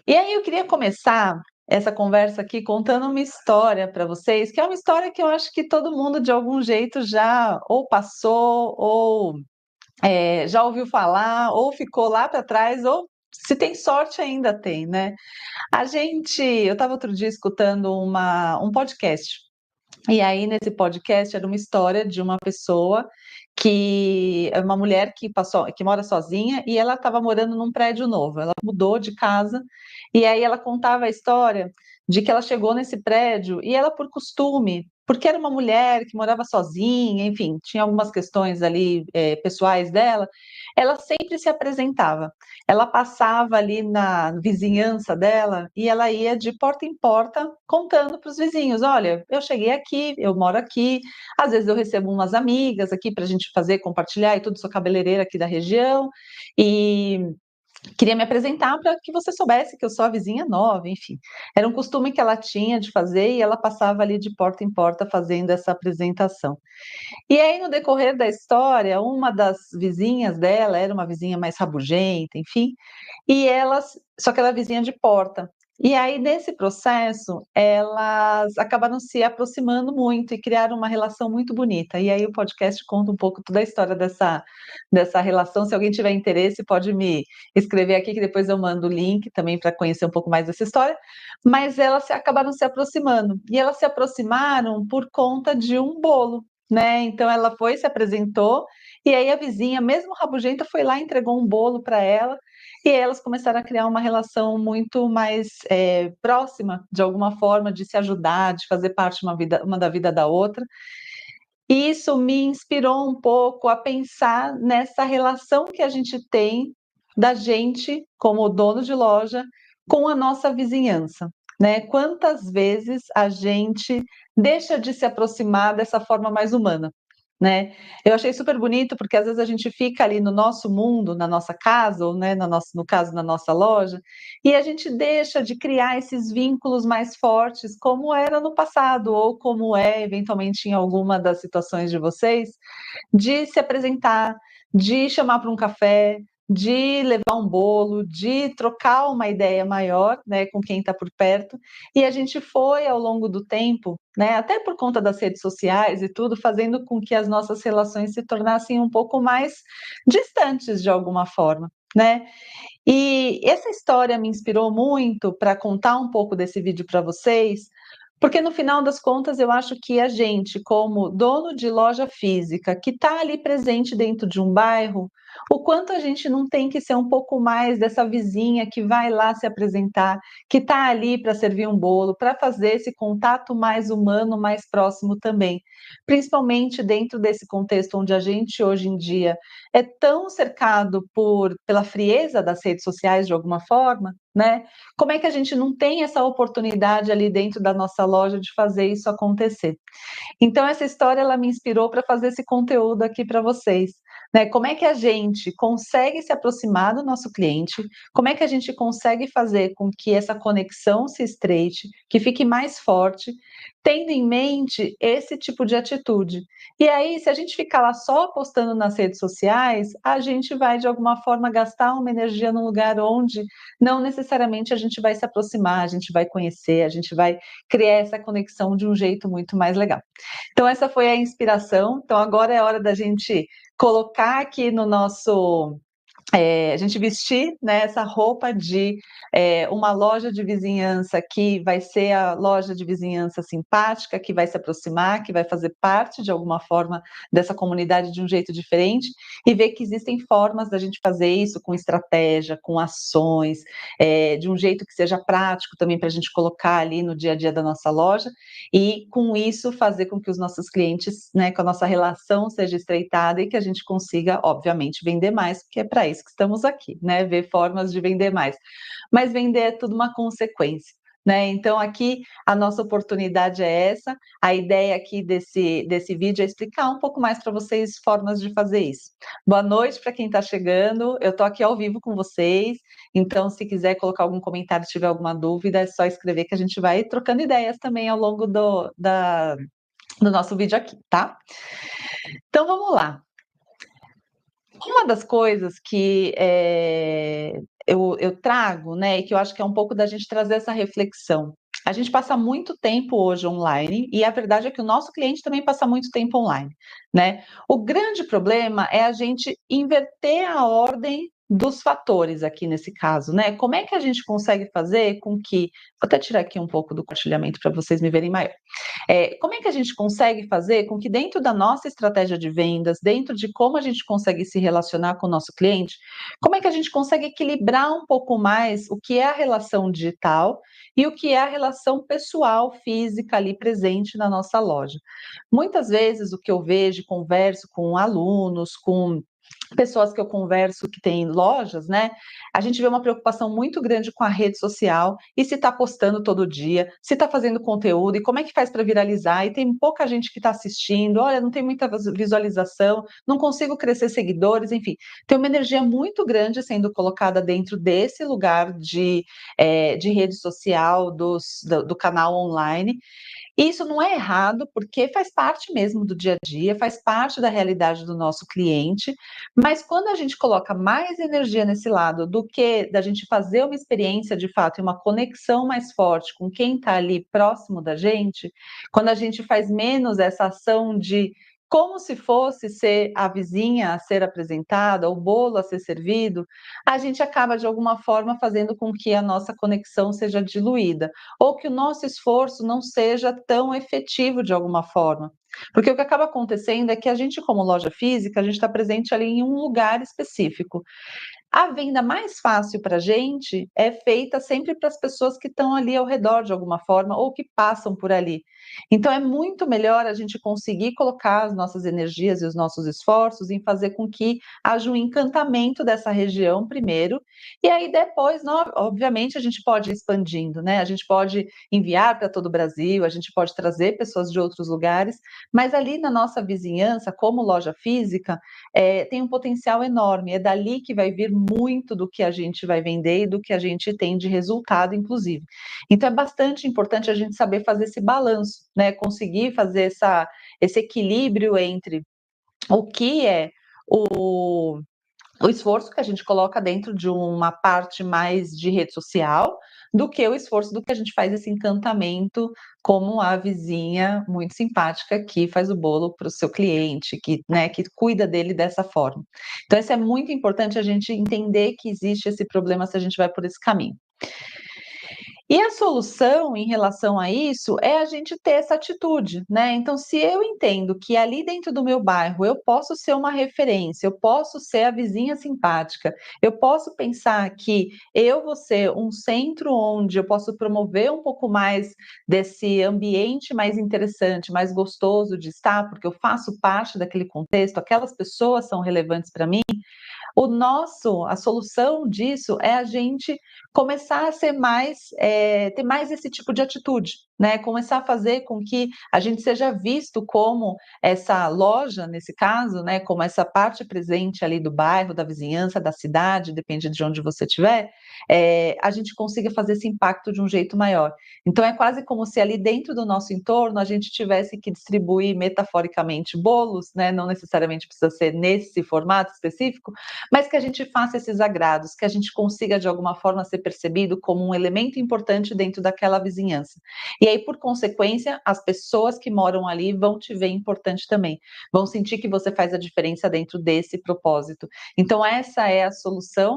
E aí eu queria começar essa conversa aqui contando uma história para vocês, que é uma história que eu acho que todo mundo de algum jeito já ou passou ou, já ouviu falar, ou ficou lá para trás, ou se tem sorte ainda tem, né. Eu estava outro dia escutando um podcast, e aí nesse podcast era uma história de uma pessoa que é uma mulher que mora sozinha e ela estava morando num prédio novo, ela mudou de casa, e aí ela contava a história de que ela chegou nesse prédio e ela por costume, porque era uma mulher que morava sozinha, enfim, tinha algumas questões ali, pessoais dela, ela sempre se apresentava. Ela passava ali na vizinhança dela e ela ia de porta em porta contando para os vizinhos: "Olha, eu cheguei aqui, eu moro aqui, às vezes eu recebo umas amigas aqui para a gente fazer, compartilhar e tudo, sou cabeleireira aqui da região e queria me apresentar para que você soubesse que eu sou a vizinha nova", enfim. Era um costume que ela tinha de fazer e ela passava ali de porta em porta fazendo essa apresentação. E aí, no decorrer da história, uma das vizinhas dela era uma vizinha mais rabugenta, enfim, só que ela é vizinha de porta. E aí, nesse processo, elas acabaram se aproximando muito e criaram uma relação muito bonita. E aí o podcast conta um pouco toda a história dessa relação. Se alguém tiver interesse, pode me escrever aqui, que depois eu mando o link também para conhecer um pouco mais dessa história. Mas acabaram se aproximando. E elas se aproximaram por conta de um bolo, né? Então ela foi, se apresentou, e aí a vizinha, mesmo rabugenta, foi lá e entregou um bolo para ela, e elas começaram a criar uma relação muito mais, próxima, de alguma forma, de se ajudar, de fazer parte uma da vida da outra. E isso me inspirou um pouco a pensar nessa relação que a gente tem, da gente, como dono de loja, com a nossa vizinhança, né. Quantas vezes a gente deixa de se aproximar dessa forma mais humana, né. Eu achei super bonito, porque às vezes a gente fica ali no nosso mundo, na nossa casa ou, né, no caso, na nossa loja, e a gente deixa de criar esses vínculos mais fortes, como era no passado ou como é eventualmente em alguma das situações de vocês, de se apresentar, de chamar para um café, de levar um bolo, de trocar uma ideia maior, né, com quem está por perto. E a gente foi ao longo do tempo, né, até por conta das redes sociais e tudo, fazendo com que as nossas relações se tornassem um pouco mais distantes de alguma forma, né. E essa história me inspirou muito para contar um pouco desse vídeo para vocês, porque no final das contas eu acho que a gente, como dono de loja física, que está ali presente dentro de um bairro, o quanto a gente não tem que ser um pouco mais dessa vizinha que vai lá se apresentar, que está ali para servir um bolo, para fazer esse contato mais humano, mais próximo também. Principalmente dentro desse contexto onde a gente hoje em dia é tão cercado pela frieza das redes sociais de alguma forma, né, como é que a gente não tem essa oportunidade ali dentro da nossa loja de fazer isso acontecer? Então essa história ela me inspirou para fazer esse conteúdo aqui para vocês, né. Como é que a gente consegue se aproximar do nosso cliente, como é que a gente consegue fazer com que essa conexão se estreite, que fique mais forte, tendo em mente esse tipo de atitude. E aí, se a gente ficar lá só postando nas redes sociais, a gente vai de alguma forma gastar uma energia num lugar onde não necessariamente a gente vai se aproximar, a gente vai conhecer, a gente vai criar essa conexão de um jeito muito mais legal. Então essa foi a inspiração, então agora é hora da gente colocar aqui no nosso a gente vestir, né, essa roupa de, uma loja de vizinhança que vai ser a loja de vizinhança simpática, que vai se aproximar, que vai fazer parte de alguma forma dessa comunidade de um jeito diferente, e ver que existem formas da gente fazer isso com estratégia, com ações, de um jeito que seja prático também para a gente colocar ali no dia a dia da nossa loja, e com isso fazer com que os nossos clientes, né, com a nossa relação seja estreitada e que a gente consiga, obviamente, vender mais, porque é para isso que estamos aqui, né, ver formas de vender mais. Mas vender é tudo uma consequência, né, então aqui a nossa oportunidade é essa, a ideia aqui desse vídeo é explicar um pouco mais para vocês formas de fazer isso. Boa noite para quem está chegando, eu estou aqui ao vivo com vocês, então se quiser colocar algum comentário, tiver alguma dúvida, é só escrever que a gente vai trocando ideias também ao longo do nosso vídeo aqui, tá? Então vamos lá. Uma das coisas que eu trago, né, e que eu acho que é um pouco da gente trazer essa reflexão. A gente passa muito tempo hoje online e a verdade é que o nosso cliente também passa muito tempo online, né. O grande problema é a gente inverter a ordem dos fatores aqui nesse caso, né. Como é que a gente consegue fazer com que vou até tirar aqui um pouco do compartilhamento para vocês me verem maior. Como é que a gente consegue fazer com que dentro da nossa estratégia de vendas, dentro de como a gente consegue se relacionar com o nosso cliente, como é que a gente consegue equilibrar um pouco mais o que é a relação digital e o que é a relação pessoal, física ali presente na nossa loja. Muitas vezes o que eu vejo, converso com alunos, com pessoas que eu converso que têm lojas, né, a gente vê uma preocupação muito grande com a rede social e se está postando todo dia, se está fazendo conteúdo e como é que faz para viralizar e tem pouca gente que está assistindo, olha, não tem muita visualização, não consigo crescer seguidores, enfim, tem uma energia muito grande sendo colocada dentro desse lugar de rede social, do canal online, isso não é errado, porque faz parte mesmo do dia a dia, faz parte da realidade do nosso cliente, mas quando a gente coloca mais energia nesse lado do que da gente fazer uma experiência de fato e uma conexão mais forte com quem está ali próximo da gente, quando a gente faz menos essa ação de como se fosse ser a vizinha a ser apresentada, o bolo a ser servido, a gente acaba de alguma forma fazendo com que a nossa conexão seja diluída ou que o nosso esforço não seja tão efetivo de alguma forma. Porque o que acaba acontecendo é que a gente, como loja física, a gente está presente ali em um lugar específico. A venda mais fácil para a gente é feita sempre para as pessoas que estão ali ao redor de alguma forma ou que passam por ali. Então é muito melhor a gente conseguir colocar as nossas energias e os nossos esforços em fazer com que haja um encantamento dessa região primeiro, e aí depois, obviamente, a gente pode ir expandindo, né? A gente pode enviar para todo o Brasil, a gente pode trazer pessoas de outros lugares, mas ali na nossa vizinhança, como loja física, tem um potencial enorme. É dali que vai vir muito do que a gente vai vender e do que a gente tem de resultado, inclusive. Então, é bastante importante a gente saber fazer esse balanço, né? Conseguir fazer esse equilíbrio entre o que é o o esforço que a gente coloca dentro de uma parte mais de rede social, do que o esforço do que a gente faz esse encantamento como a vizinha muito simpática que faz o bolo para o seu cliente, que, né, que cuida dele dessa forma. Então isso é muito importante a gente entender que existe esse problema se a gente vai por esse caminho. E a solução em relação a isso é a gente ter essa atitude, né. Então, se eu entendo que ali dentro do meu bairro eu posso ser uma referência, eu posso ser a vizinha simpática, eu posso pensar que eu vou ser um centro onde eu posso promover um pouco mais desse ambiente mais interessante, mais gostoso de estar, porque eu faço parte daquele contexto, aquelas pessoas são relevantes para mim, a solução disso é a gente começar a ser mais, ter mais esse tipo de atitude, né, começar a fazer com que a gente seja visto como essa loja, nesse caso, né, como essa parte presente ali do bairro, da vizinhança, da cidade, depende de onde você estiver, a gente consiga fazer esse impacto de um jeito maior. Então é quase como se ali dentro do nosso entorno a gente tivesse que distribuir metaforicamente bolos, né, não necessariamente precisa ser nesse formato específico, mas que a gente faça esses agrados, que a gente consiga de alguma forma ser percebido como um elemento importante dentro daquela vizinhança. E aí, por consequência, as pessoas que moram ali vão te ver importante também, vão sentir que você faz a diferença dentro desse propósito. Então essa é a solução